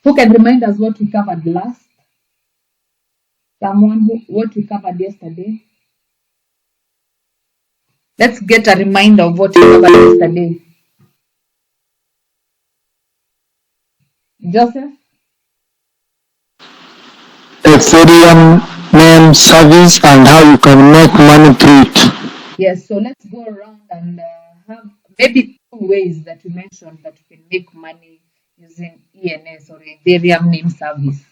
Who can remind us what we covered last? Someone what we covered yesterday? Let's get a reminder of what we covered yesterday. Joseph? Ethereum name service and how you can make money through it. Yes, so let's go around and have maybe 2 ways that we mentioned that you can make money using ENS or Ethereum name service.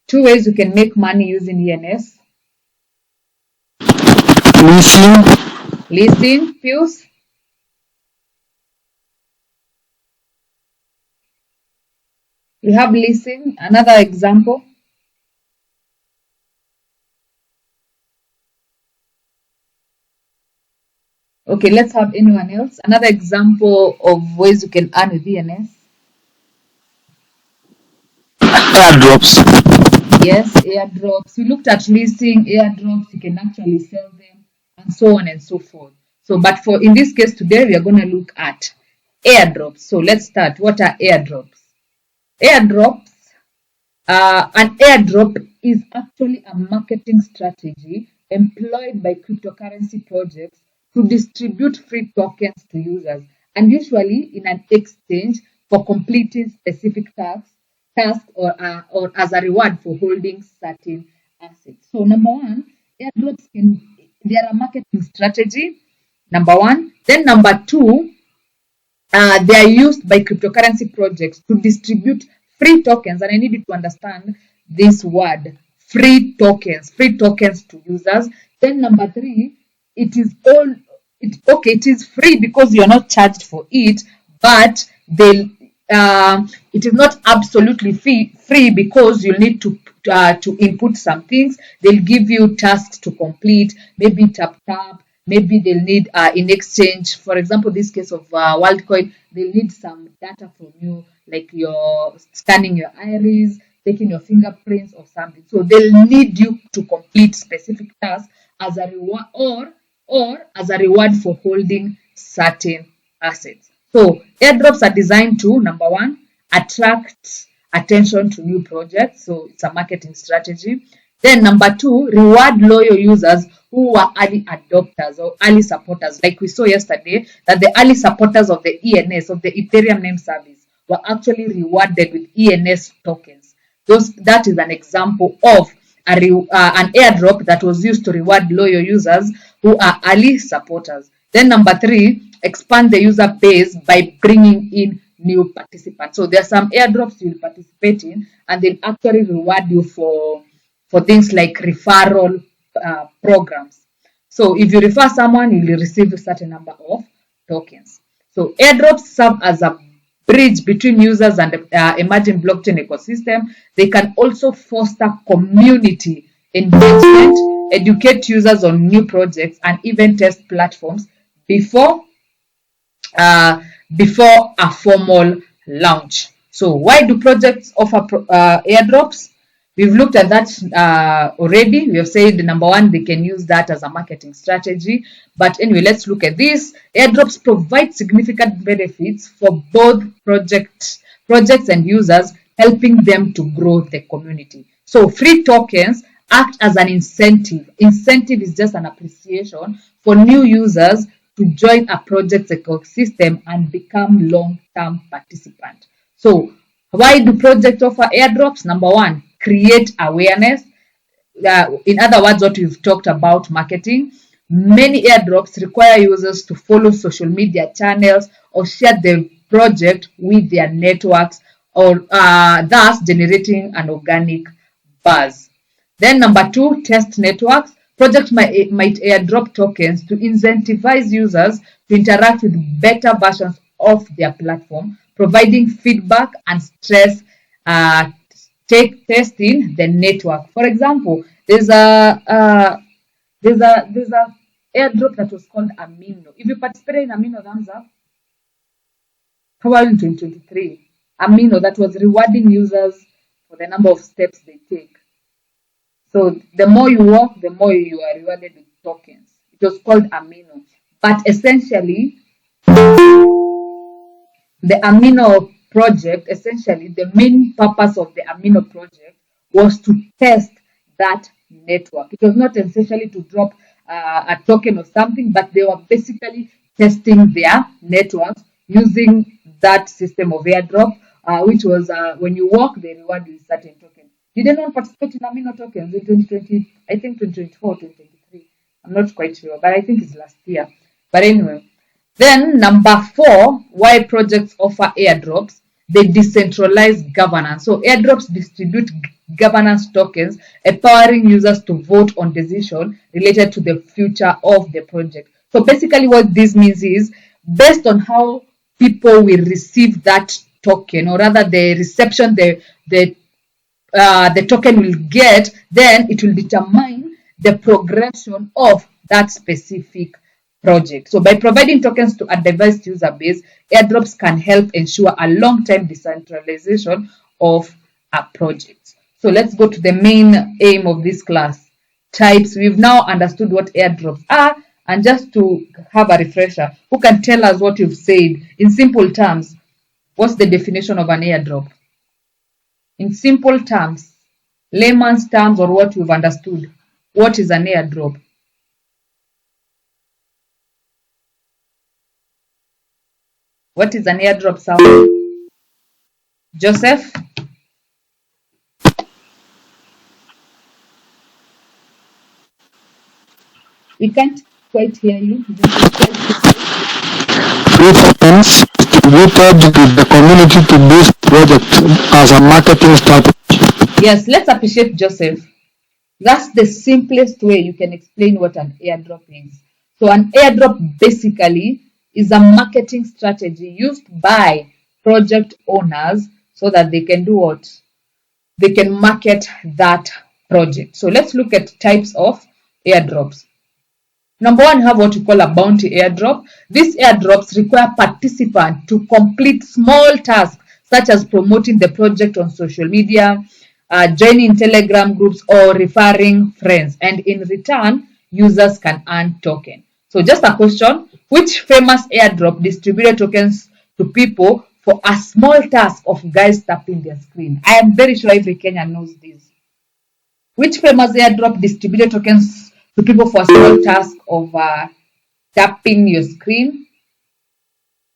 2 ways you can make money using ENS. Leasing, Pius? We have leasing. Another example. Okay, let's have anyone else. Another example of ways you can earn with ENS. Airdrops. Yes, airdrops. We looked at leasing, airdrops. You can actually sell them, and so on and so forth. So, but for in this case today, we are going to look at airdrops. So let's start. What are airdrops? Airdrops. An airdrop is actually a marketing strategy employed by cryptocurrency projects to distribute free tokens to users, and usually in an exchange for completing specific tasks or as a reward for holding certain assets. So number one, airdrops they are a marketing strategy. Number one. Then number two, they are used by cryptocurrency projects to distribute free tokens, and I need you to understand this word, free tokens to users. Then number three, it is free because you're not charged for it, but it is not absolutely free because you need to input some things. They'll give you tasks to complete, maybe tap, maybe they'll need in exchange, for example, this case of WorldCoin, they'll need some data from you, like your scanning your iris, taking your fingerprints or something. So they'll need you to complete specific tasks as a reward or as a reward for holding certain assets. So airdrops are designed to, number one, attract attention to new projects. So it's a marketing strategy. Then number two, reward loyal users who are early adopters or early supporters. Like we saw yesterday, that the early supporters of the ENS, of the Ethereum name service, were actually rewarded with ENS tokens. That is an example of an airdrop that was used to reward loyal users who are early supporters. Then number three, expand the user base by bringing in new participants. So there are some airdrops you'll participate in, and they'll actually reward you for things like referral programs. So if you refer someone, you'll receive a certain number of tokens. So airdrops serve as a bridge between users and the emerging blockchain ecosystem. They can also foster community engagement, educate users on new projects, and even test platforms before a formal launch. So why do projects offer airdrops? We've looked at that already. We have said number one, they can use that as a marketing strategy. But anyway, let's look at this. Airdrops provide significant benefits for both projects and users, helping them to grow the community. So free tokens act as an incentive. Incentive is just an appreciation for new users to join a project's ecosystem and become long-term participants. So why do projects offer airdrops? Number one, create awareness. In other words, what we've talked about marketing. Many airdrops require users to follow social media channels or share the project with their networks, or thus generating an organic buzz. Then number two, test networks. Projects might airdrop tokens to incentivize users to interact with better versions of their platform, providing feedback and stress testing the network. For example, there's a airdrop that was called Amino. If you participated in Amino, thumbs up. Probably in 2023, Amino, that was rewarding users for the number of steps they take. So the more you walk, the more you are rewarded with tokens. It was called Amino. But essentially, the Amino project, essentially the main purpose of the Amino project was to test that network. It was not essentially to drop a token or something, but they were basically testing their networks using that system of airdrop, which was when you walk, they reward you with certain token. Did anyone participate in Amino tokens in 2020? I think 2024, 2023. I'm not quite sure, but I think it's last year. But anyway, then number 4, why projects offer airdrops? They decentralize governance. So airdrops distribute governance tokens, empowering users to vote on decisions related to the future of the project. So basically what this means is, based on how people will receive that token, or rather the reception the token will get, then it will determine the progression of that specific project. So by providing tokens to a diverse user base, airdrops can help ensure a long-term decentralization of a project. So let's go to the main aim of this class. Types. We've now understood what airdrops are, and just to have a refresher, who can tell us what you've said in simple terms? What's the definition of an airdrop? In simple terms, layman's terms, or what you've understood, what is an airdrop? What is an airdrop, sound? Joseph? We can't quite hear you. Free tokens distributed to the community to boost project as a marketing strategy. Yes, let's appreciate Joseph. That's the simplest way you can explain what an airdrop is. So an airdrop basically is a marketing strategy used by project owners so that they can do what? They can market that project. So let's look at types of airdrops. Number 1, have what we call a bounty airdrop. These airdrops require participants to complete small tasks such as promoting the project on social media, joining Telegram groups, or referring friends. And in return, users can earn tokens. So just a question, which famous airdrop distributed tokens to people for a small task of guys tapping their screen? I am very sure every Kenyan knows this. Which famous airdrop distributed tokens to people for a small task of tapping your screen?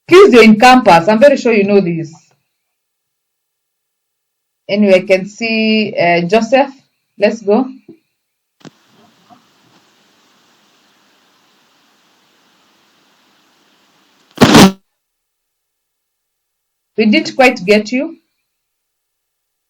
Please, you're in campus. I'm very sure you know this. Anyway, I can see Joseph. Let's go. We didn't quite get you.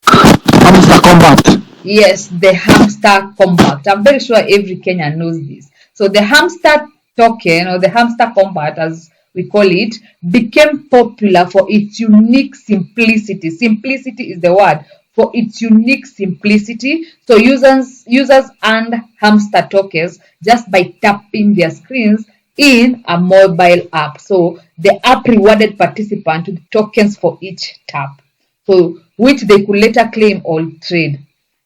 Hamster combat. Yes, the hamster combat. I'm very sure every Kenyan knows this. So the hamster token, or the hamster combat as we call it, became popular for its unique simplicity. Simplicity is the word. For its unique simplicity. So users earned hamster tokens just by tapping their screens in a mobile app. So the app rewarded participants with tokens for each tap, so which they could later claim or trade.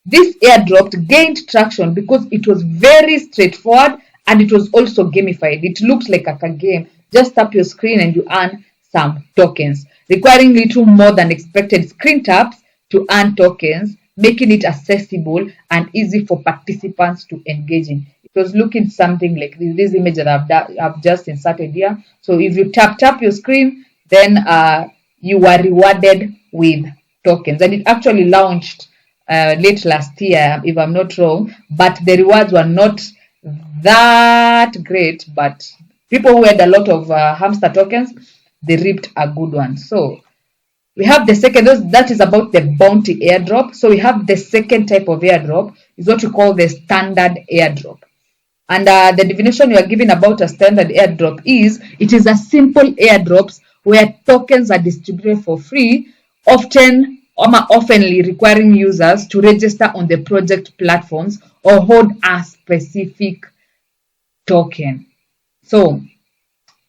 This airdrop gained traction because it was very straightforward and it was also gamified. It looks like a game. Just tap your screen and you earn some tokens, requiring little more than expected screen taps to earn tokens, making it accessible and easy for participants to engage in. It was looking something like this image that I've just inserted here. So if you tap your screen, then you are rewarded with tokens. And it actually launched late last year, if I'm not wrong, but the rewards were not that great, but people who had a lot of hamster tokens, they reaped a good one. So we have the second, that is about the bounty airdrop. So we have the second type of airdrop, is what we call the standard airdrop. And the definition we are giving about a standard airdrop is, it is a simple airdrops where tokens are distributed for free, oftenly requiring users to register on the project platforms or hold a specific token. So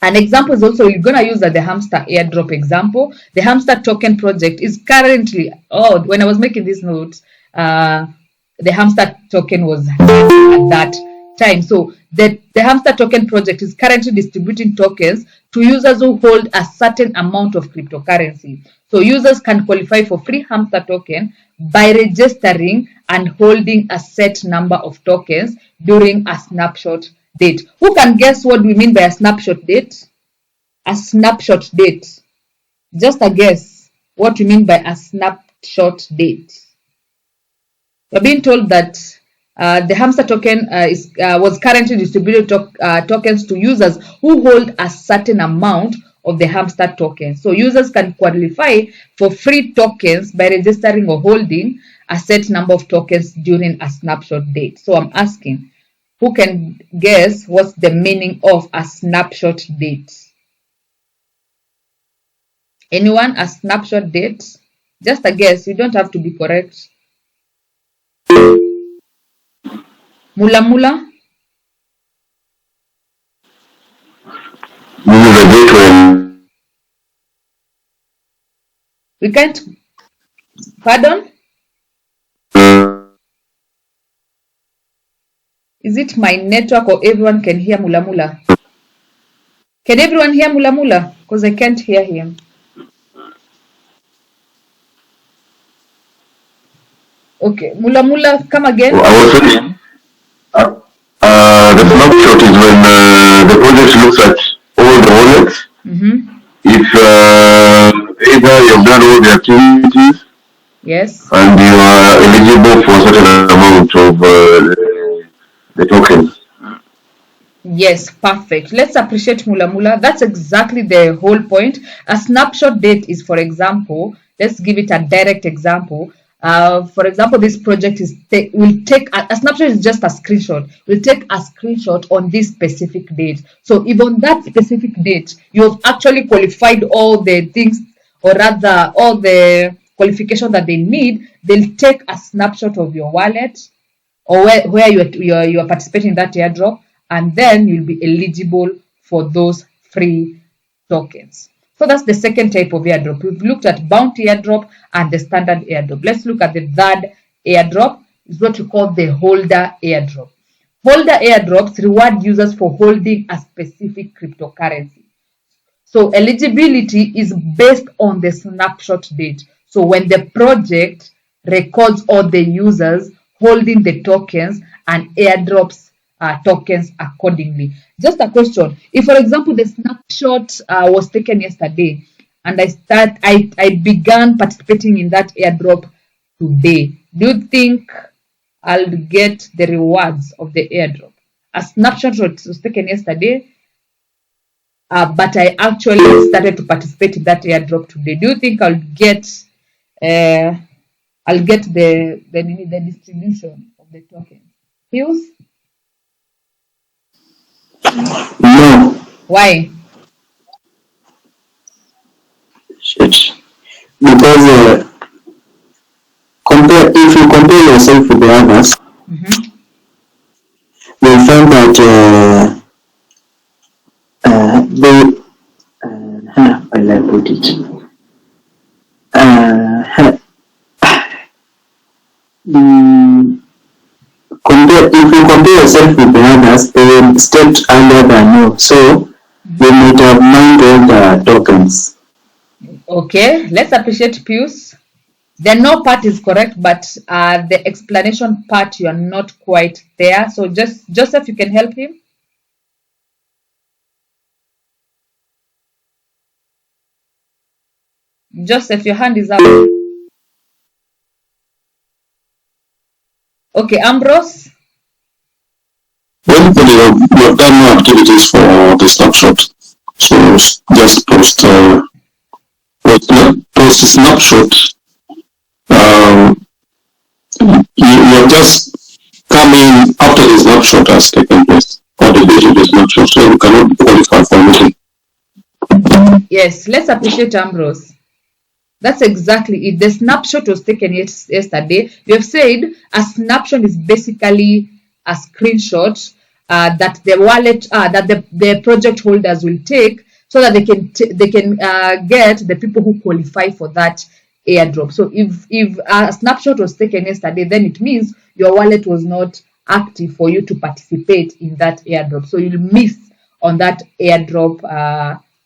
an example is also, you're going to use the hamster airdrop example. The hamster token project is currently, when I was making these notes, the hamster token was at that time. So the hamster token project is currently distributing tokens to users who hold a certain amount of cryptocurrency. So users can qualify for free hamster token by registering and holding a set number of tokens during a snapshot date. Who can guess what we mean by a snapshot date? A snapshot date. Just a guess what we mean by a snapshot date. We're being told that the hamster token was currently distributing tokens to users who hold a certain amount of the hamster token. So users can qualify for free tokens by registering or holding a set number of tokens during a snapshot date. So I'm asking, who can guess what's the meaning of a snapshot date? Anyone? A snapshot date? Just a guess. You don't have to be correct. Mula mula? We can't. Pardon? Is it my network or everyone can hear mula mula? Can everyone hear mula mula? Because I can't hear him. Okay, mula mula, come again. I was saying, the snapshot is when the project looks at all the wallets. If either you've done all the activities, yes, and you are eligible for a certain amount of the tokens. Yes, perfect. Let's appreciate mula mula. That's exactly the whole point. A snapshot date is, for example, let's give it a direct example. For example, this project will take a snapshot is just a screenshot. We'll take a screenshot on this specific date. So if on that specific date you've actually qualified all the things, or rather all the qualification that they need, they'll take a snapshot of your wallet or where you are participating in that airdrop, and then you'll be eligible for those free tokens. So that's the second type of airdrop. We've looked at bounty airdrop and the standard airdrop. Let's look at the third airdrop. It's what we call the holder airdrop. Holder airdrops reward users for holding a specific cryptocurrency. So eligibility is based on the snapshot date. So when the project records all the users holding the tokens and airdrops tokens accordingly. Just a question. If, for example, the snapshot was taken yesterday and I began participating in that airdrop today, do you think I'll get the rewards of the airdrop? A snapshot was taken yesterday, but I actually started to participate in that airdrop today. Do you think I'll get the distribution of the token? Hughes? No. Why? Shit. Because if you compare yourself with the others, you'll find that how will I put it? If you compare yourself with the others, they will step under than you. So you might have mined all the tokens. Okay, let's appreciate Pius. The no part is correct, but the explanation part, you are not quite there. So just Joseph, you can help him. Joseph, your hand is up. Okay, Ambrose. Basically, you have done no activities for the snapshot. So just post a snapshot. You're just coming after the snapshot has taken place, or the date of the snapshot, so you cannot qualify for anything. Yes, let's appreciate Ambrose. That's exactly it. The snapshot was taken yesterday. We have said a snapshot is basically a screenshot that the wallet, that the project holders will take, so that they can get the people who qualify for that airdrop. So if a snapshot was taken yesterday, then it means your wallet was not active for you to participate in that airdrop. So you'll miss on that airdrop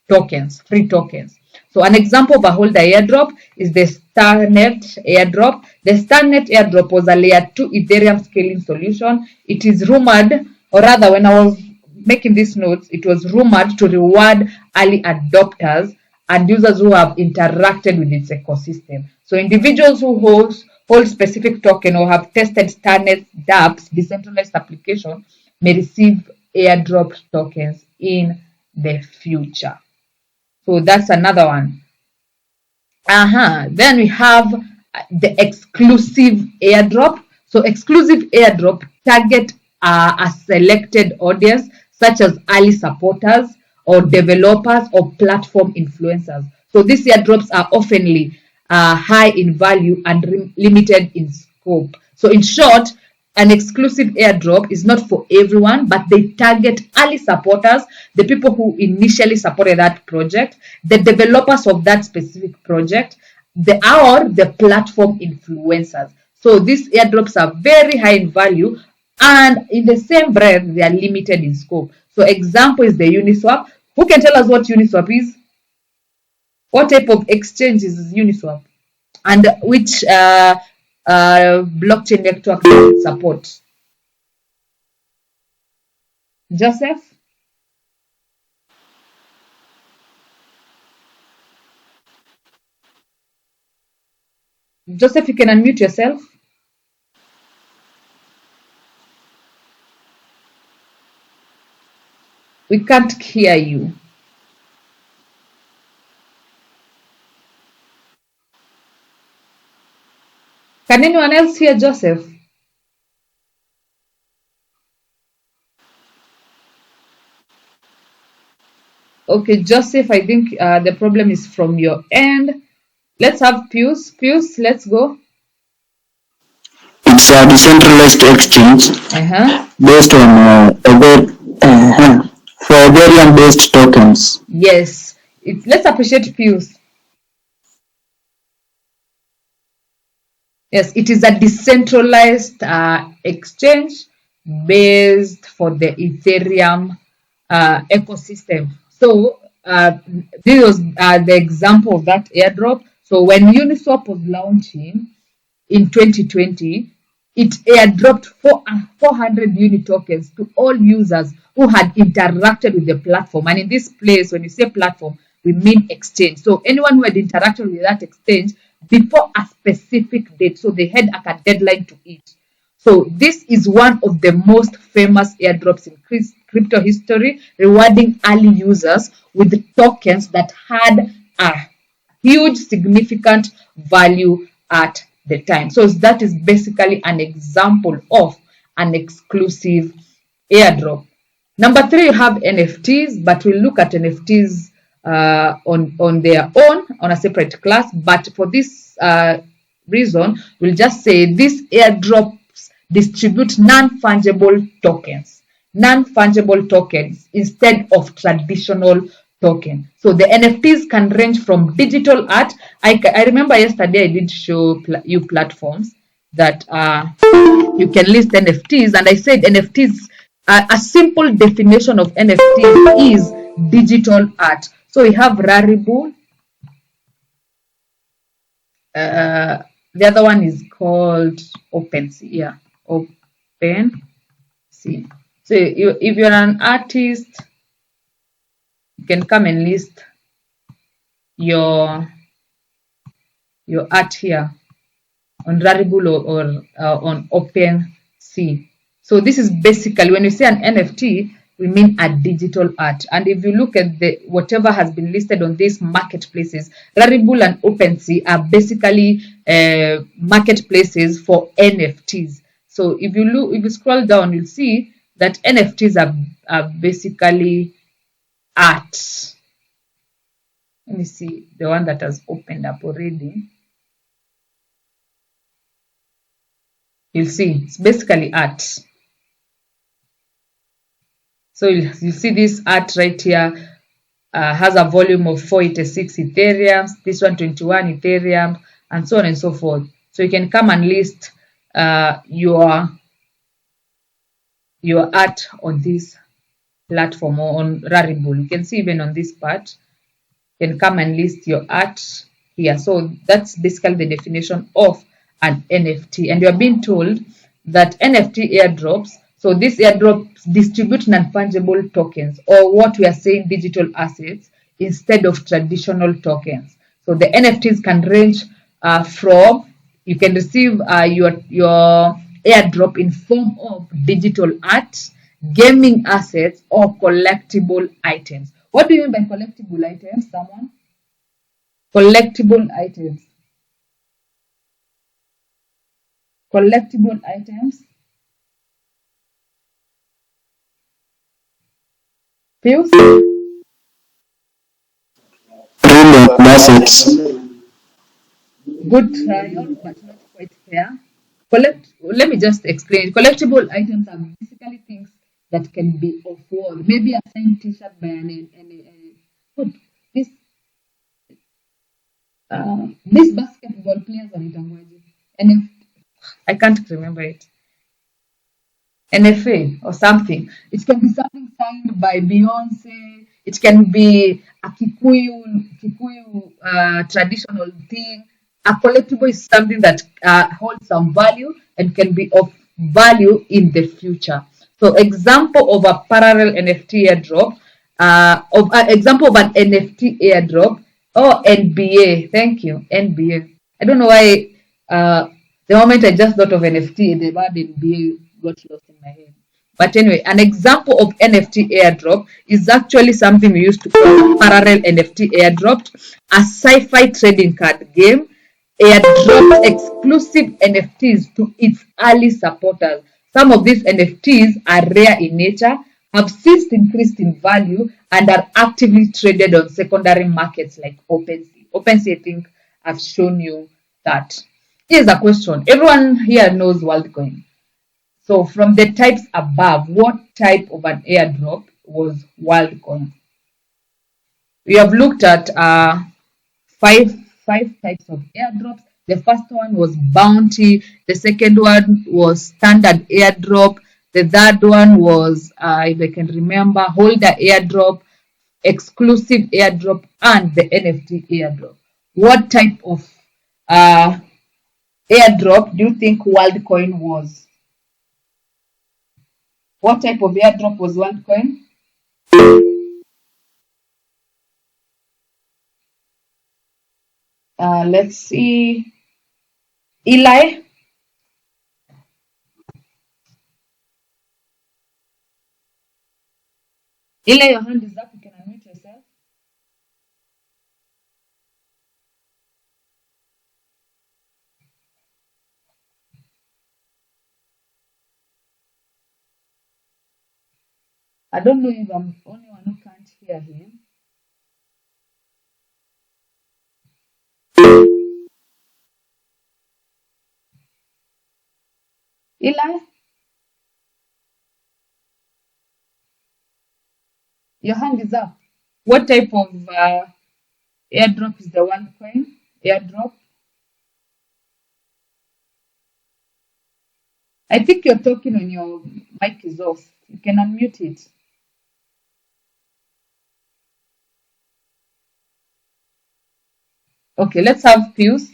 tokens, free tokens. So an example of a holder airdrop is the StarNet airdrop. The StarNet airdrop was a layer 2 Ethereum scaling solution. It is rumored, or rather when I was making these notes, it was rumored to reward early adopters and users who have interacted with its ecosystem. So individuals who hold specific token or have tested StarNet dApps, decentralized application, may receive airdrop tokens in the future. So that's another one. Then we have the exclusive airdrop. So exclusive airdrop target a selected audience such as early supporters or developers or platform influencers. So these airdrops are oftenly high in value and limited in scope. So in short, an exclusive airdrop is not for everyone, but they target early supporters, the people who initially supported that project, the developers of that specific project, or the platform influencers. So these airdrops are very high in value, and in the same breath, they are limited in scope. So example is the Uniswap. Who can tell us what Uniswap is? What type of exchange is Uniswap? And which blockchain network does it support? Joseph? Joseph, you can unmute yourself. We can't hear you. Can anyone else hear Joseph? Okay, Joseph, I think the problem is from your end. Let's have Pius. Pius, let's go. It's a decentralized exchange based on for Ethereum-based tokens. Yes, let's appreciate Pius. Yes, it is a decentralized exchange based for the Ethereum ecosystem. So this was the example of that airdrop. So when Uniswap was launching in 2020, it airdropped 400 uni tokens to all users who had interacted with the platform. And in this place, when you say platform, we mean exchange. So anyone who had interacted with that exchange before a specific date, so they had a deadline to it. So this is one of the most famous airdrops in crypto history, rewarding early users with tokens that had a huge significant value at the time. So that is basically an example of an exclusive airdrop. Number 3, you have NFTs, but we'll look at NFTs on their own, on a separate class. But for this reason, we'll just say these airdrops distribute non-fungible tokens. Non-fungible tokens instead of traditional token. So the NFTs can range from digital art. I remember yesterday I did show you platforms that you can list NFTs, and I said NFTs, a simple definition of NFTs is digital art. So we have Rarible. The other one is called OpenSea. Yeah, OpenSea. So if you're an artist, you can come and list your art here on Rarible or on OpenSea. So this is basically, when you say an NFT, we mean a digital art. And if you look at whatever has been listed on these marketplaces, Rarible and OpenSea are basically marketplaces for NFTs. So if you scroll down, you'll see that NFTs are basically art. Let me see the one that has opened up already. You'll see it's basically art. So you see this art right here has a volume of 486 Ethereum, this one 21 Ethereum, and so on and so forth. So you can come and list your your art on this platform or on Rarible. You can see even on this part, you can come and list your art here. So that's basically the definition of an NFT. And you're being told that NFT airdrops, so these airdrops distribute non-fungible tokens, or what we are saying digital assets, instead of traditional tokens. So the NFTs can range from, you can receive your airdrop in form of digital art, gaming assets, or collectible items. What do you mean by collectible items, someone? Collectible items. Collectible items. Pius? Real assets. Good trial, but not quite fair. Let me just explain. Collectible items are basically things that can be of worth. Maybe a signed T-shirt by what this these basketball players wanaitangwaje? I can't remember it. NFA or something. It can be something signed by Beyonce. It can be a Kikuyu traditional thing. A collectible is something that holds some value and can be of value in the future. So, example of a parallel NFT airdrop, example of an NFT airdrop. Oh, NBA. Thank you, NBA. I don't know why. The moment I just thought of NFT, the word NBA got lost in my head. But anyway, an example of NFT airdrop is actually something we used to call parallel NFT airdrop, a sci-fi trading card game airdropped exclusive NFTs to its early supporters. Some of these NFTs are rare in nature, have since increased in value, and are actively traded on secondary markets like OpenSea. OpenSea, I think I've shown you that. Here's a question. Everyone here knows WorldCoin. So from the types above, what type of an airdrop was WorldCoin? We have looked at five types of airdrops. The first one was bounty. The second one was standard airdrop. The third one was, if I can remember, holder airdrop, exclusive airdrop, and the NFT airdrop. What type of airdrop do you think WorldCoin was? What type of airdrop was WorldCoin? Let's see. Eli? Eli, your hand is up. You can unmute yourself. I don't know if I'm the only one who can't hear him. Eli? Your hand is up. What type of airdrop is the WorldCoin airdrop? I think you're talking when your mic is off. You can unmute it. Okay, let's have Pius.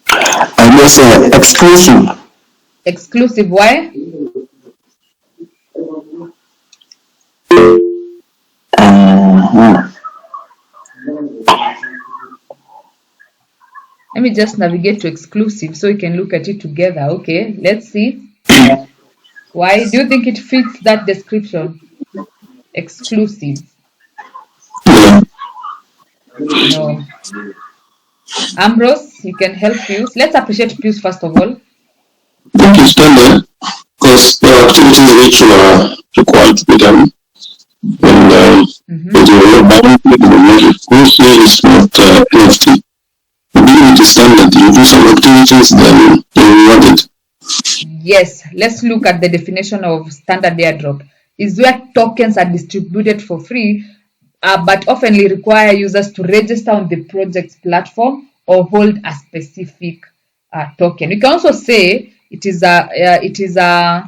I guess exclusive. Exclusive, why? Let me just navigate to exclusive so we can look at it together. Okay, let's see. Why do you think it fits that description? Exclusive. No. Ambrose, you can help Pius. Let's appreciate Pius first of all. I think it's standard because there are activities which are required to be done. And if you're bound with the magic, mostly it's not NFT. Maybe it is standard. You do some activities, then you want it. Yes, let's look at the definition of standard airdrop. Is where tokens are distributed for free, but often require users to register on the project's platform or hold a specific token. You can also say it is a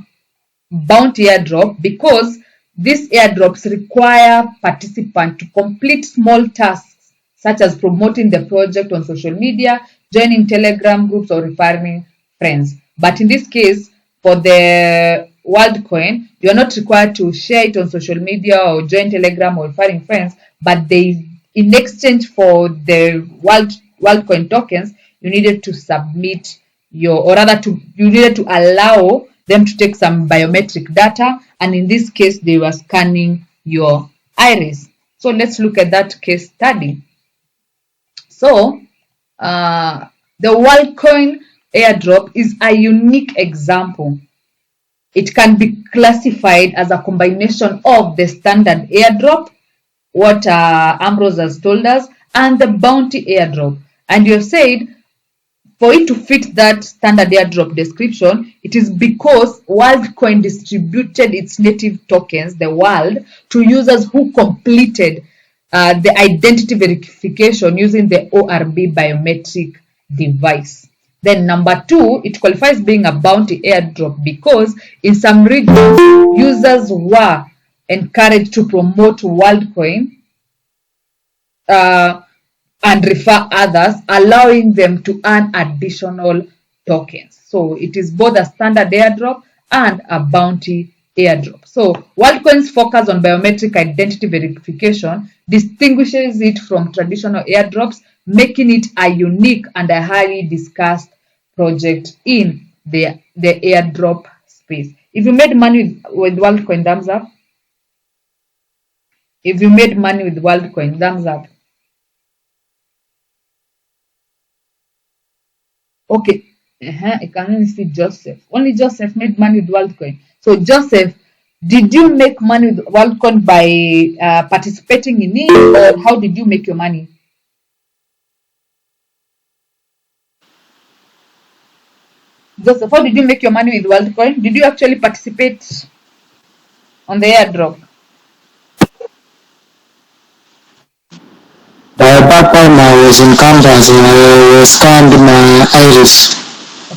bounty airdrop because these airdrops require participants to complete small tasks such as promoting the project on social media, joining Telegram groups, or referring friends. But in this case, for the WorldCoin, you are not required to share it on social media or join Telegram or referring friends, but in exchange for the WorldCoin tokens, you needed to submit you needed to allow them to take some biometric data, and in this case, they were scanning your iris. So let's look at that case study. So the WorldCoin airdrop is a unique example. It can be classified as a combination of the standard airdrop, what Ambrose has told us, and the bounty airdrop. And you have said for it to fit that standard airdrop description, it is because WorldCoin distributed its native tokens, the world, to users who completed the identity verification using the ORB biometric device. Then number 2, it qualifies being a bounty airdrop because in some regions, users were encouraged to promote WorldCoin and refer others, allowing them to earn additional tokens. So it is both a standard airdrop and a bounty airdrop. So WorldCoin's focus on biometric identity verification distinguishes it from traditional airdrops, making it a unique and a highly discussed project in the airdrop space. If you made money with WorldCoin, thumbs up. If you made money with WorldCoin, thumbs up. Okay, I can only see Joseph. Only Joseph made money with WorldCoin. So Joseph, did you make money with WorldCoin by participating in it, or how did you make your money? Joseph, how did you make your money with WorldCoin? Did you actually participate on the airdrop? Back when I was in campus, I scanned my iris.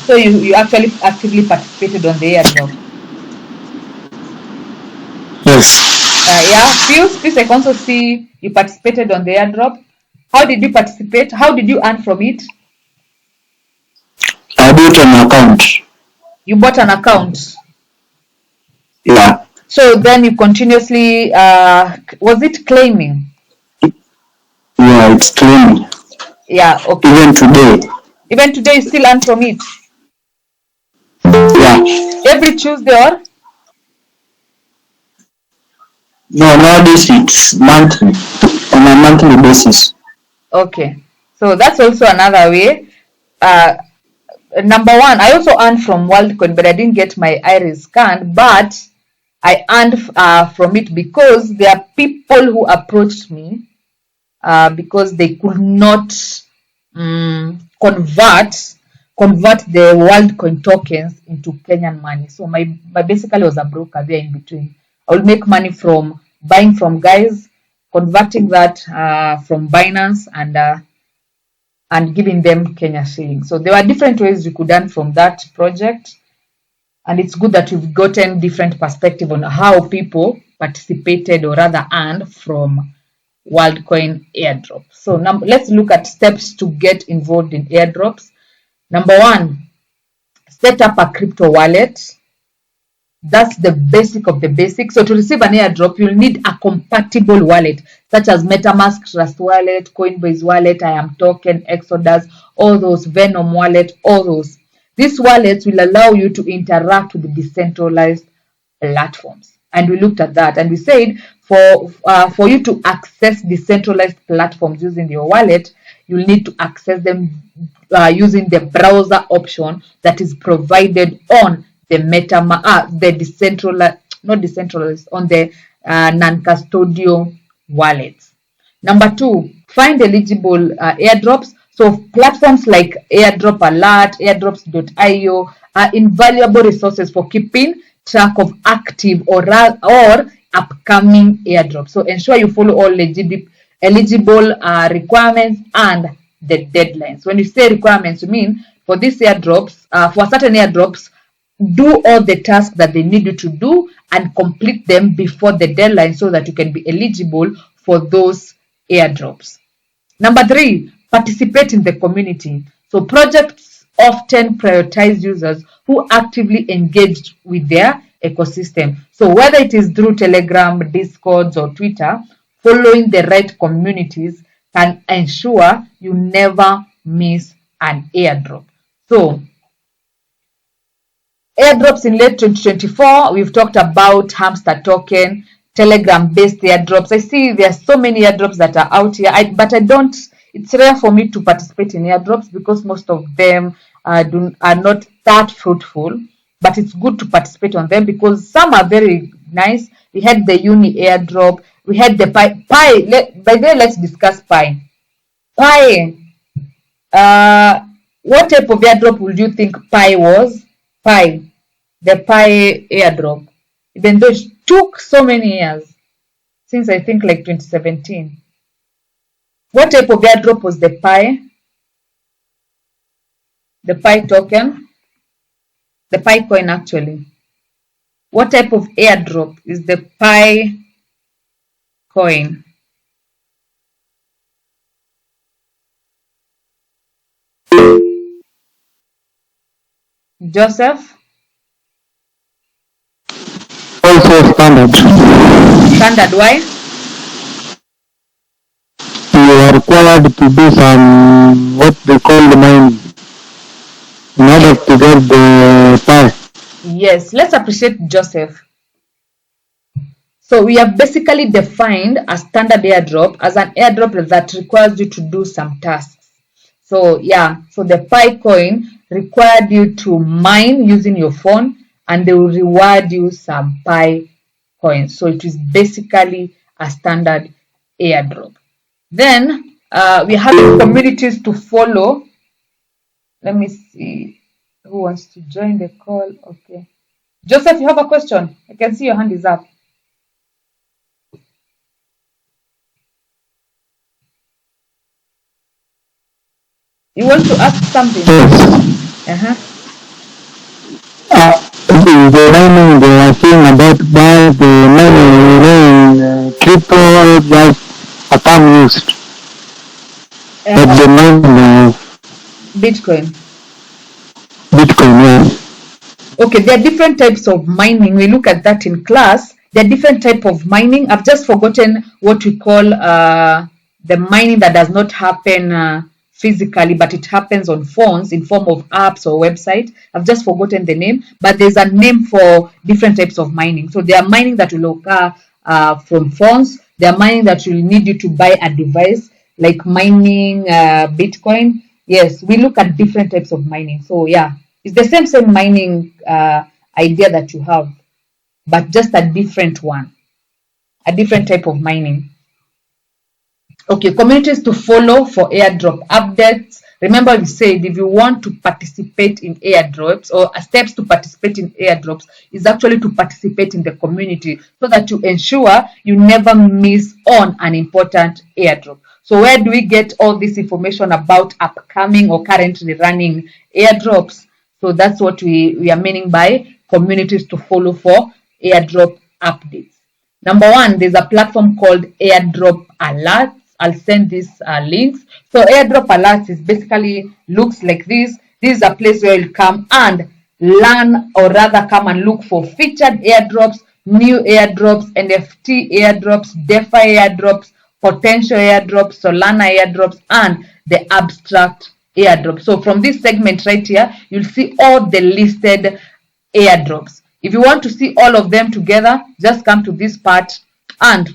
So you actually actively participated on the airdrop? Yes. Yeah, Pius, I can also see you participated on the airdrop. How did you participate? How did you earn from it? I bought an account. You bought an account? Yeah. So then you continuously, was it claiming? Yeah, it's claiming. Yeah, okay. Even today you still earn from it? Yeah. Every Tuesday or? No, nowadays it's monthly, on a monthly basis. Okay, so that's also another way. Number 1, I also earned from WorldCoin, but I didn't get my iris scanned, but I earned from it because there are people who approached me because they could not convert the WorldCoin tokens into Kenyan money. So my basically was a broker there in between. I will make money from buying from guys, converting that from Binance, and giving them Kenya shillings. So there were different ways you could earn from that project, and it's good that we've gotten different perspective on how people participated or rather earned from WorldCoin airdrop. So let's look at steps to get involved in airdrops. Number 1, set up a crypto wallet. That's the basic of the basics. So to receive an airdrop, you'll need a compatible wallet, such as MetaMask, Trust Wallet, Coinbase Wallet, IAM Exodus, all those, Venom Wallet, all those. These wallets will allow you to interact with the decentralized platforms. And we looked at that, and we said for you to access decentralized platforms using your wallet, you'll need to access them using the browser option that is provided on the the decentralized, not decentralized, on the non-custodial wallets. Number 2, find eligible airdrops. So platforms like Airdrop Alert, airdrops.io are invaluable resources for keeping track of active or upcoming airdrops. So ensure you follow all eligible requirements and the deadlines. When you say requirements, you mean for these airdrops, for certain airdrops, do all the tasks that they need you to do and complete them before the deadline so that you can be eligible for those airdrops. Number 3, participate in the community. So projects often prioritize users who actively engage with their ecosystem. So whether it is through Telegram, Discords, or Twitter, following the right communities can ensure you never miss an airdrop. So airdrops in late 2024, we've talked about Hamster token, Telegram-based airdrops. I see there are so many airdrops that are out here, but I don't, it's rare for me to participate in airdrops because most of them are not that fruitful, but it's good to participate on them because some are very nice. We had the Uni airdrop, we had the Pi. By the way, let's discuss Pi. Pi, what type of airdrop would you think Pi was? Pi, the Pi airdrop, even though it took so many years, since I think like 2017. What type of airdrop was the Pi? The Pi token? The Pi coin actually. What type of airdrop is the Pi coin? Joseph? Also standard. Standard, why? You are required to do some what they call the mine in order to get the Pi. Yes, let's appreciate Joseph. So we have basically defined a standard airdrop as an airdrop that requires you to do some tasks. So yeah, so the Pi coin required you to mine using your phone and they will reward you some Pi coins. So it is basically a standard airdrop. Then we have communities to follow. Let me see who wants to join the call. Okay. Joseph, you have a question? I can see your hand is up. You want to ask something? Yes. The mining they are saying about the mining crypto like a term used. But the mining Bitcoin. Bitcoin, yeah. Okay, there are different types of mining. We look at that in class. There are different type of mining. I've just forgotten what we call the mining that does not happen physically, but it happens on phones in form of apps or website. I've just forgotten the name, but there's a name for different types of mining. So there are mining that will occur from phones. There are mining that will need you to buy a device, like mining Bitcoin. Yes, we look at different types of mining. So yeah, it's the same mining idea that you have, but just a different one, a different type of mining. Okay, communities to follow for airdrop updates. Remember we said if you want to participate in airdrops or steps to participate in airdrops is actually to participate in the community so that you ensure you never miss on an important airdrop. So where do we get all this information about upcoming or currently running airdrops? So that's what we are meaning by communities to follow for airdrop updates. Number 1, there's a platform called Airdrop Alerts. I'll send these links. So Airdrop Alerts is basically looks like this. This is a place where you'll come and learn, or rather come and look for featured airdrops, new airdrops, NFT airdrops, DeFi airdrops, potential airdrops, Solana airdrops, and the abstract airdrops. So from this segment right here, you'll see all the listed airdrops. If you want to see all of them together, just come to this part and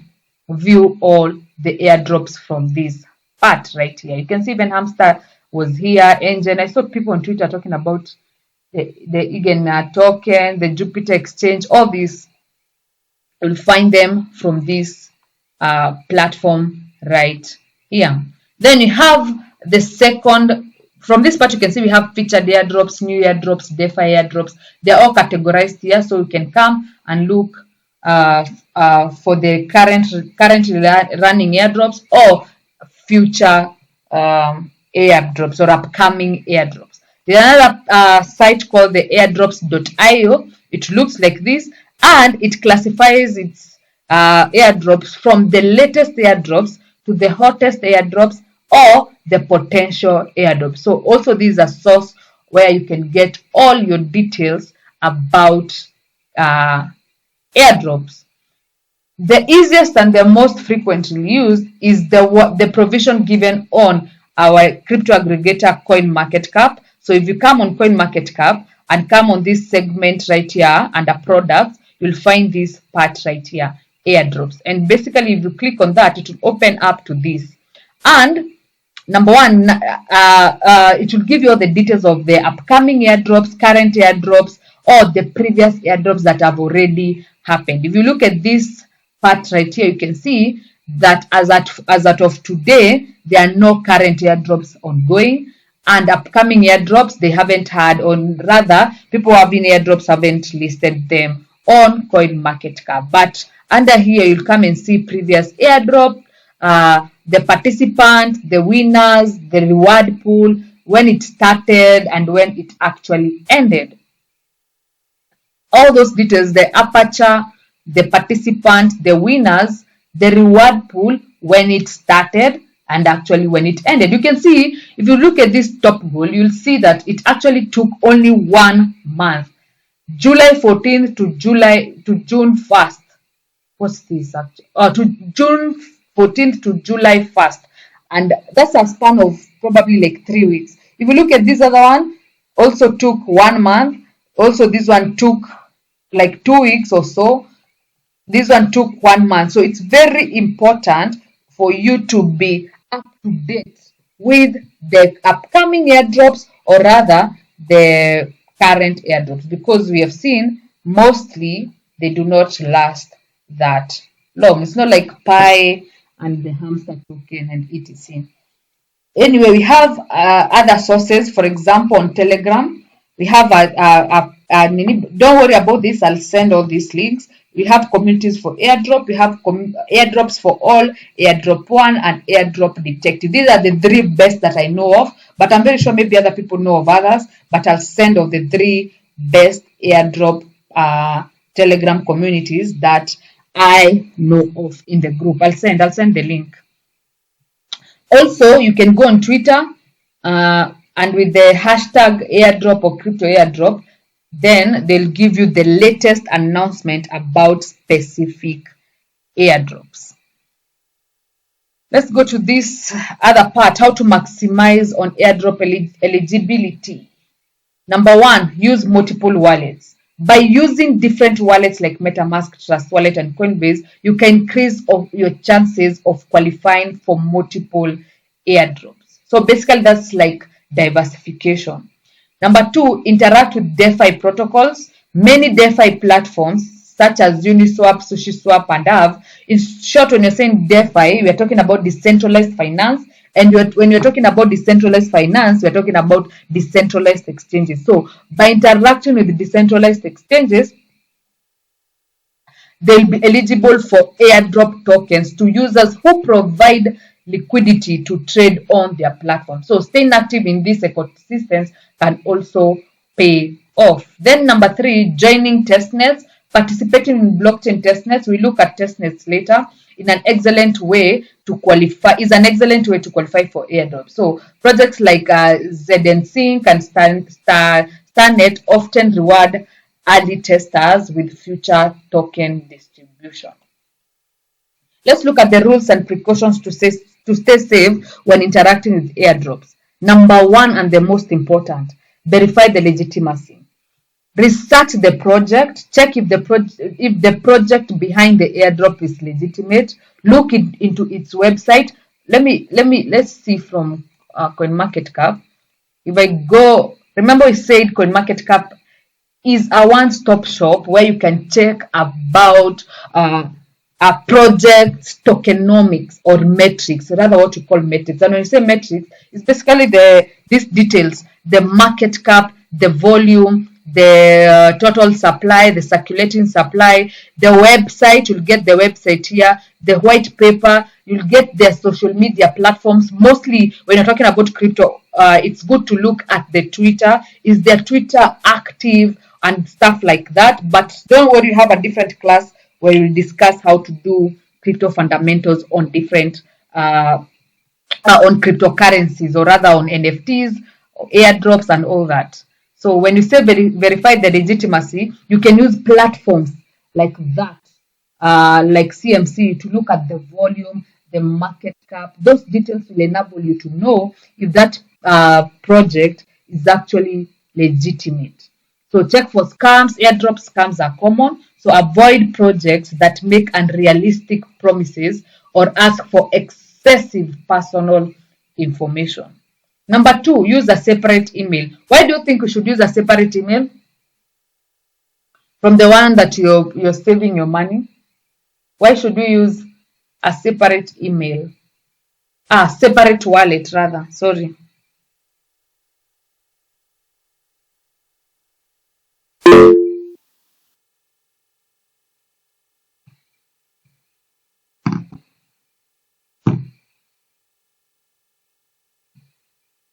view all the airdrops from this part right here. You can see even Hamster was here, Engine. I saw people on Twitter talking about the Igen token, the Jupiter exchange, all these. You'll find them from this platform right here. Then you have the second. From this part, you can see we have featured airdrops, new airdrops, DeFi airdrops. They're all categorized here, so you can come and look for the currently running airdrops or future airdrops or upcoming airdrops. There's another site called the airdrops.io. It looks like this, and it classifies its airdrops from the latest airdrops to the hottest airdrops or the potential airdrops. So also this is a source where you can get all your details about airdrops. The easiest and the most frequently used is the provision given on our crypto aggregator CoinMarketCap. So if you come on CoinMarketCap and come on this segment right here under products, you'll find this part right here, airdrops. And basically, if you click on that, it will open up to this. And number one, it will give you all the details of the upcoming airdrops, current airdrops, or the previous airdrops that have already happened. If you look at this part right here, you can see that as at of today, there are no current airdrops ongoing, and upcoming airdrops they haven't had, or rather, people who have been airdrops haven't listed them on CoinMarketCap. But under here, you'll come and see previous airdrop, the participants, the winners, the reward pool, when it started and when it actually ended. All those details, the aperture, the participants, the winners, the reward pool, when it started and actually when it ended. You can see, if you look at this top goal, you'll see that it actually took only 1 month, July 14th to June 1st. What's this actually? To June 14th to July 1st. And that's a span of probably like 3 weeks. If you look at this other one, also took 1 month. Also, this one took like 2 weeks or so. This one took 1 month. So it's very important for you to be up to date with the upcoming airdrops, or rather the current airdrops, because we have seen mostly they do not last that long. It's not like Pi and the hamster token and etc. Anyway, we have other sources. For example, on Telegram, we have don't worry about this. I'll send all these links. We have communities for airdrop. We have airdrops for all, airdrop one, and airdrop detective. These are the 3 best that I know of, but I'm very sure maybe other people know of others. But I'll send of the 3 best airdrop Telegram communities that I know of in the group. I'll send the link. Also, you can go on Twitter and with the hashtag airdrop or crypto airdrop, then they'll give you the latest announcement about specific airdrops. Let's go to this other part, how to maximize on airdrop eligibility. Number 1, use multiple wallets. By using different wallets like MetaMask, Trust Wallet, and Coinbase, you can increase your chances of qualifying for multiple airdrops. So basically, that's like diversification. Number 2, interact with DeFi protocols. Many DeFi platforms such as Uniswap, SushiSwap, and Aave. In short, when you're saying DeFi, we are talking about decentralized finance. And when you're talking about decentralized finance, we're talking about decentralized exchanges. So by interacting with the decentralized exchanges, they'll be eligible for airdrop tokens to users who provide liquidity to trade on their platform. So staying active in these ecosystems can also pay off. Then number 3, joining testnets. Participating in blockchain testnets. We look at testnets later. Is an excellent way to qualify for airdrop. So projects like ZNSync and Starnet often reward early testers with future token distribution. Let's look at the rules and precautions to stay safe when interacting with airdrops. Number 1, and the most important, verify the legitimacy. Research the project. Check if the project behind the airdrop is legitimate. Look into its website. Let's see from CoinMarketCap. If I go, remember we said CoinMarketCap is a one-stop shop where you can check about a project's tokenomics or metrics, rather what you call metrics. And when you say metrics, it's basically these details: the market cap, the volume, the total supply, the circulating supply, the website, you'll get the website here, the white paper, you'll get their social media platforms. Mostly when you're talking about crypto, it's good to look at the Twitter. Is their Twitter active and stuff like that? But don't worry, you have a different class where we'll discuss how to do crypto fundamentals on different on cryptocurrencies, or rather on NFTs, airdrops, and all that. So when you say verify the legitimacy, you can use platforms like that, like CMC, to look at the volume, the market cap. Those details will enable you to know if that project is actually legitimate. So check for scams. Airdrop scams are common. So avoid projects that make unrealistic promises or ask for excessive personal information. Number 2, use a separate email. Why do you think we should use a separate email from the one that you're saving your money? Why should we use a separate email? Separate wallet rather. Sorry.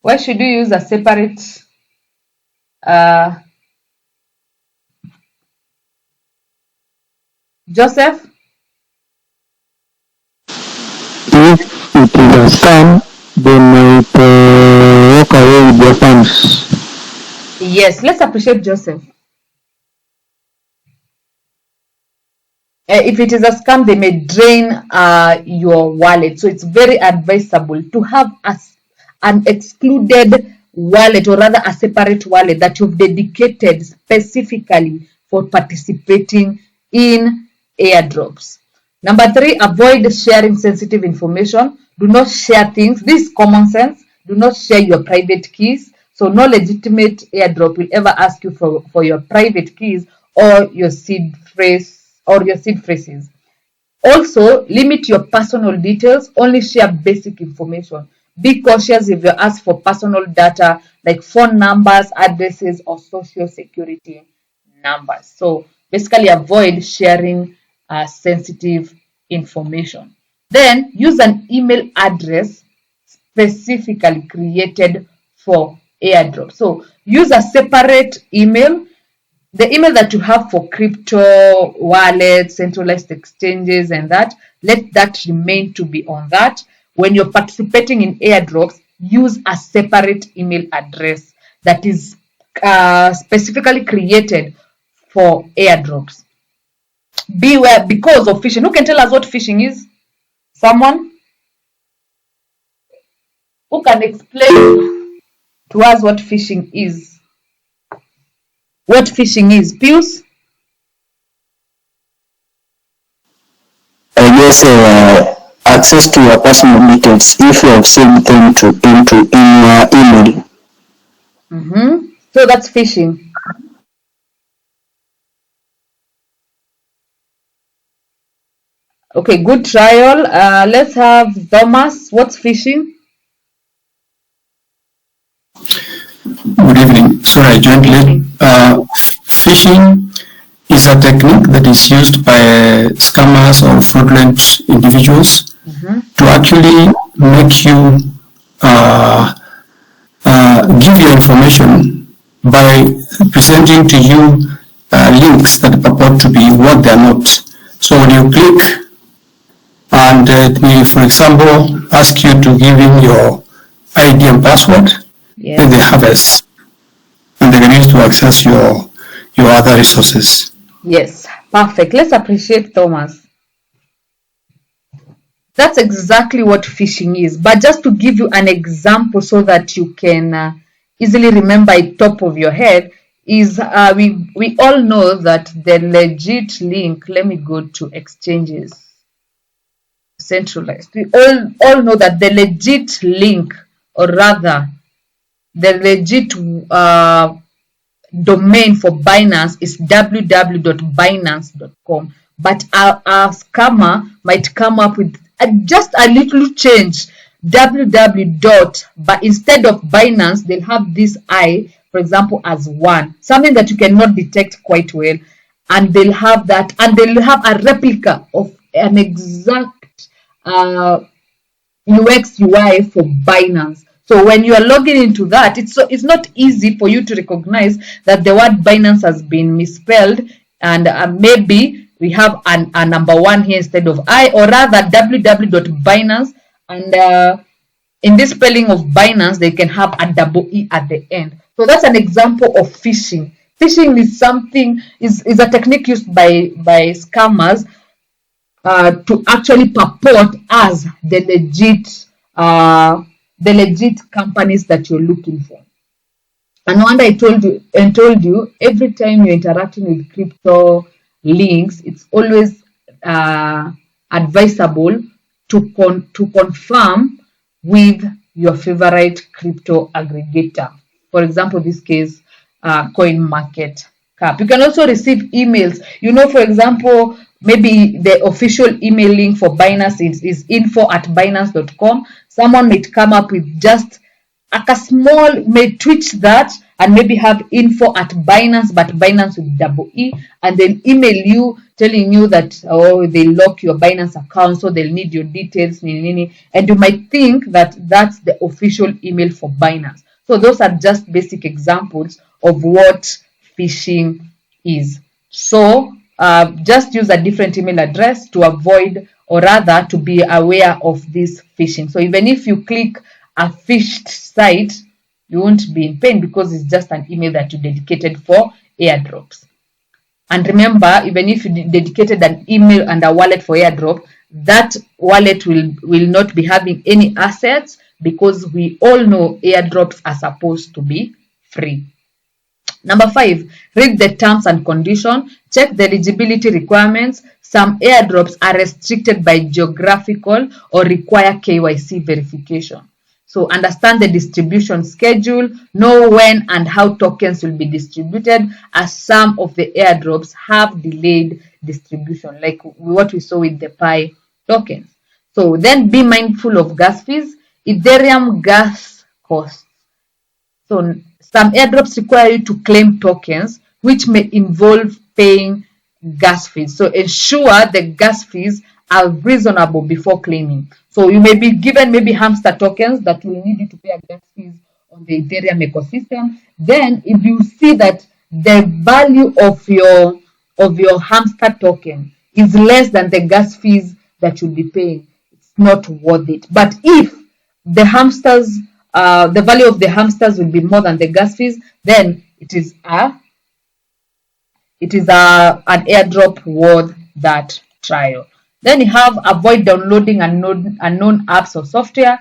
Why should you use a separate Joseph? If it is a scam, they might walk away with their funds. Yes, let's appreciate Joseph. If it is a scam, they may drain your wallet. So it's very advisable to have an excluded wallet, or rather a separate wallet that you've dedicated specifically for participating in airdrops. Number 3, avoid sharing sensitive information. Do not share things. This is common sense. Do not share your private keys. So no legitimate airdrop will ever ask you for your private keys or your seed phrase or your seed phrases. Also, limit your personal details. Only share basic information. Be cautious if you're asked for personal data like phone numbers, addresses, or social security numbers. So basically avoid sharing sensitive information. Then use an email address specifically created for airdrop. So use a separate email. The email that you have for crypto wallets, centralized exchanges, and that, let that remain to be on that. When you're participating in airdrops, use a separate email address that is specifically created for airdrops. Beware because of phishing. Who can tell us what phishing is? Someone who can explain to us what phishing is? What phishing is, Pius? I guess access to your personal details if you have saved them into in your email. So that's phishing. Okay, good trial. Let's have Thomas. What's phishing? Good evening. Sorry, I joined late. Phishing is a technique that is used by scammers or fraudulent individuals to actually make you give your information by presenting to you links that purport to be what they are not. So when you click and it may, for example, ask you to give in your ID and password, then they have us, and they can use to access your other resources. Yes, perfect. Let's appreciate Thomas. That's exactly what phishing is. But just to give you an example so that you can easily remember it top of your head, is we all know that the legit link, let me go to exchanges, centralized. We all know that the legit link, or rather the legit domain for Binance is www.binance.com, but our scammer might come up with just a little change, www. But instead of Binance, they'll have this I for example, as one, something that you cannot detect quite well, and they'll have that, and they'll have a replica of an exact UX UI for Binance. So when you are logging into that, it's not easy for you to recognize that the word Binance has been misspelled, and maybe we have a number one here instead of I, or rather www.binance, and in this spelling of Binance, they can have a double E at the end. So that's an example of phishing. Phishing is something is a technique used by scammers to actually purport as the legit companies that you're looking for. And one I told you every time you're interacting with crypto links, it's always advisable to confirm with your favorite crypto aggregator. For example, this case, CoinMarketCap. You can also receive emails. For example, maybe the official email link for Binance is info@binance.com. Someone might come up with just a small, may twitch that and maybe have info@Binance, but Binance with double E, and then email you telling you that, they lock your Binance account, so they'll need your details, and you might think that that's the official email for Binance. So those are just basic examples of what phishing is. So just use a different email address to avoid, or rather to be aware of this phishing. So even if you click a phished site, you won't be in pain because it's just an email that you dedicated for airdrops. And remember, even if you dedicated an email and a wallet for airdrop, that wallet will not be having any assets, because we all know airdrops are supposed to be free. Number 5, read the terms and conditions. Check the eligibility requirements. Some airdrops are restricted by geographical or require KYC verification. So understand the distribution schedule, know when and how tokens will be distributed, as some of the airdrops have delayed distribution, like what we saw with the Pi tokens. So then be mindful of gas fees. Ethereum gas costs. So some airdrops require you to claim tokens, which may involve paying gas fees. So ensure the gas fees are reasonable before claiming. So you may be given maybe hamster tokens that will need you to pay a gas fees on the Ethereum ecosystem. Then if you see that the value of your hamster token is less than the gas fees that you'll be paying, it's not worth it. But if the hamsters, the value of the hamsters will be more than the gas fees, then it is an airdrop worth that trial. Then you have avoid downloading unknown apps or software.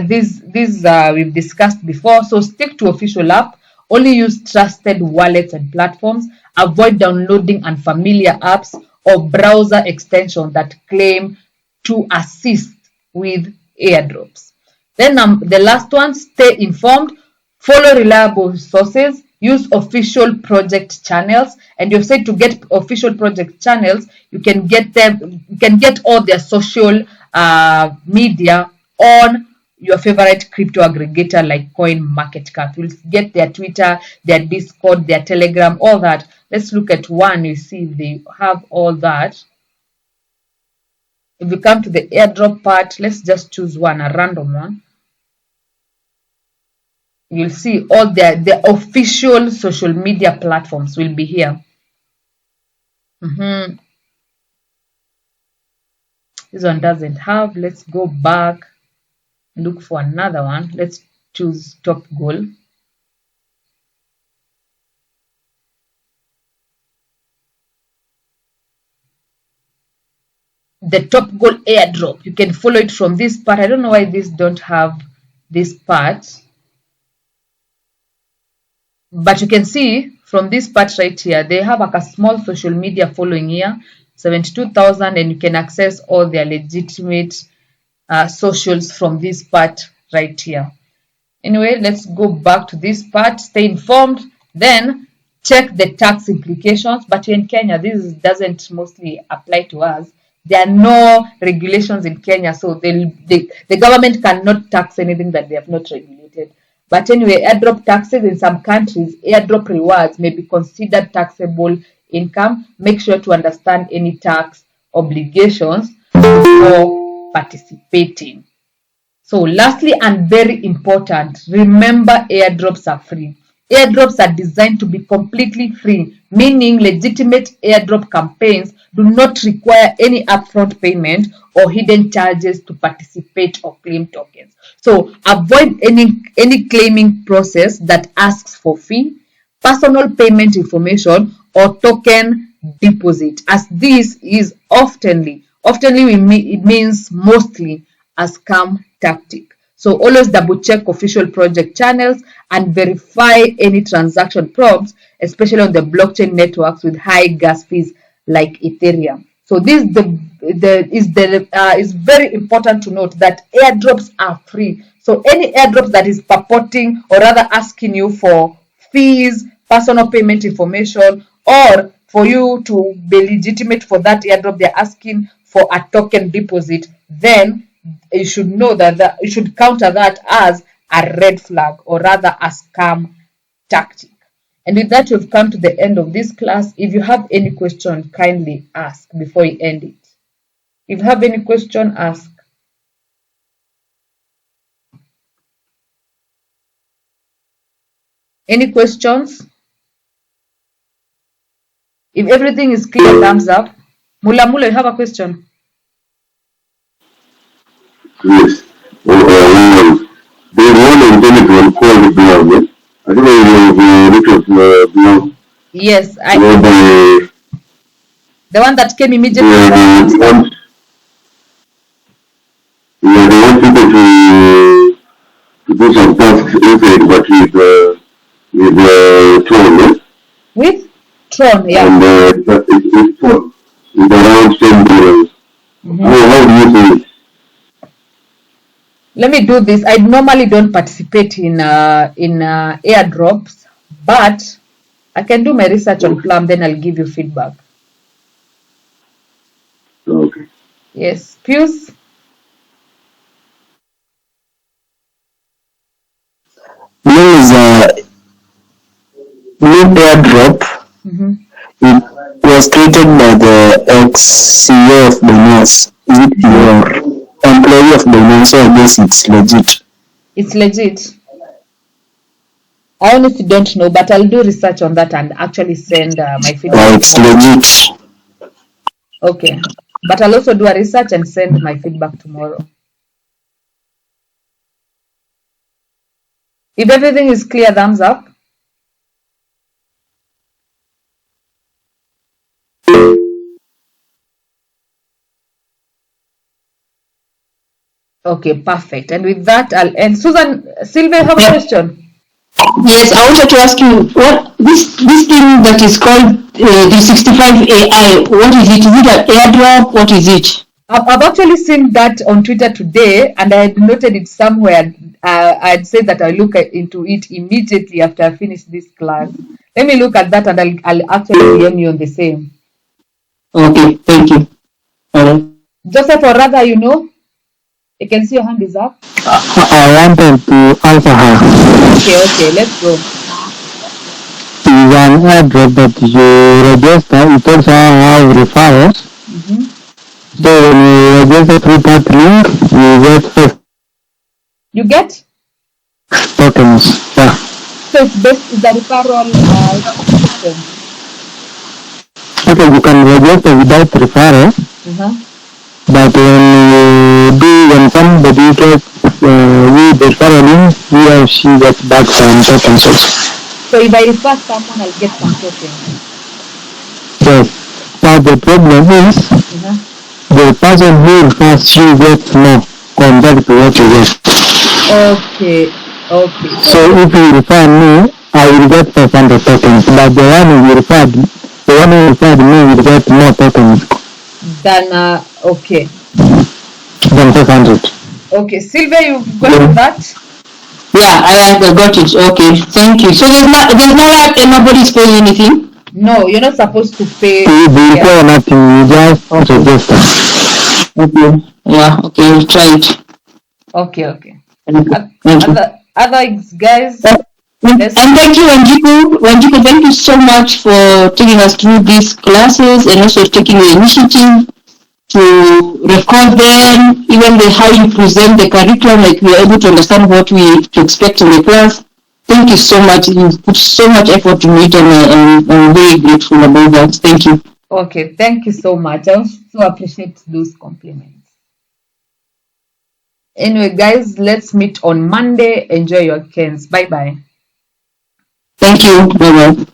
These we've discussed before. So stick to official app. Only use trusted wallets and platforms. Avoid downloading unfamiliar apps or browser extensions that claim to assist with airdrops. Then the last one, stay informed. Follow reliable sources. Use official project channels, and you've said to get official project channels, you can get them. You can get all their social media on your favorite crypto aggregator like CoinMarketCap. You'll get their Twitter, their Discord, their Telegram, all that. Let's look at one. You see if they have all that. If we come to the airdrop part, let's just choose one, a random one. You'll see all the official social media platforms will be here. This one doesn't have. Let's go back, look for another one. Let's choose Top Goal. The Top Goal airdrop. You can follow it from this part. I don't know why these don't have this part. But you can see from this part right here, they have like a small social media following here, 72,000, and you can access all their legitimate socials from this part right here. Anyway, let's go back to this part. Stay informed. Then check the tax implications. But in Kenya, this doesn't mostly apply to us. There are no regulations in Kenya, so the government cannot tax anything that they have not regulated. But anyway, airdrop taxes in some countries, airdrop rewards may be considered taxable income. Make sure to understand any tax obligations before participating. So lastly and very important, remember airdrops are free. Airdrops are designed to be completely free, meaning legitimate airdrop campaigns do not require any upfront payment or hidden charges to participate or claim tokens. So avoid any claiming process that asks for fee, personal payment information, or token deposit, as this is oftenly it means mostly a scam tactic. So always double check official project channels and verify any transaction prompts, especially on the blockchain networks with high gas fees like Ethereum. So this is very important to note that airdrops are free. So any airdrop that is purporting or rather asking you for fees, personal payment information, or for you to be legitimate for that airdrop, they're asking for a token deposit, then you should know that you should counter that as a red flag or rather a scam tactic. And with that, we've come to the end of this class. If you have any question, kindly ask before we end it. If you have any question, ask. Any questions? If everything is clear, thumbs up. Mula, you have a question? Yes. There's one internet one called Blog. I don't know if you look at Blog. Yes, The one that came immediately. They want people to do some tasks inside, but with Tron. With Tron, yeah. And it's Tron. It's around $10. How do you think? Let me do this. I normally don't participate in airdrops, but I can do my research on Plum, then I'll give you feedback. Okay. Yes. Pius? There is a new airdrop. It was created by the ex-CEO of Binance. Is it your employee of Binance? So I guess it's legit. It's legit. I honestly don't know, but I'll do research on that and actually send my feedback. It's legit. Okay. But I'll also do a research and send my feedback tomorrow. If everything is clear, thumbs up. Okay, perfect. And with that, I'll end. Susan, Sylvia, have a question? Yes, I wanted to ask you, what this thing that is called the 65 AI, what is it? Is it an airdrop? What is it? I've actually seen that on Twitter today, and I had noted it somewhere. I'd said that I'll look into it immediately after I finish this class. Let me look at that, and I'll actually DM you on the same. Okay, thank you. All right. Joseph, or rather, you can see your hand is up. I wanted to answer her. Okay, let's go. It's an airdrop that you register. It also has referrals. So when you register through that link, you get tokens. Yeah. So it's the referral system. Okay, you can register without referral. But when somebody gets with the referral link, he or she gets back some tokens. So if I refer someone, I'll get some tokens. Yes. But the problem is, the person who refers you gets more compared to what you get. Okay. So if you refer me, I will get 500 tokens. But the one who referred me will get more tokens. Then okay. Then 500. Okay, Sylvia, you've got that? Yeah, I got it. Okay, thank you. So there's no way anybody's paying anything? No, you're not supposed to pay. You pay nothing. You just register. Okay. Yeah. Okay, we'll try it. Okay. Thank you. Otherwise, guys, And thank you, Wanjiku. Wanjiku, thank you so much for taking us through these classes and also taking the initiative to record them, even how you present the curriculum, like we are able to understand what we to expect in the class. Thank you so much. You put so much effort to it, and I'm very grateful about that. Thank you. Okay, thank you so much. I also appreciate those compliments. Anyway, guys, let's meet on Monday. Enjoy your weekends. Bye bye. Thank you. Bye bye.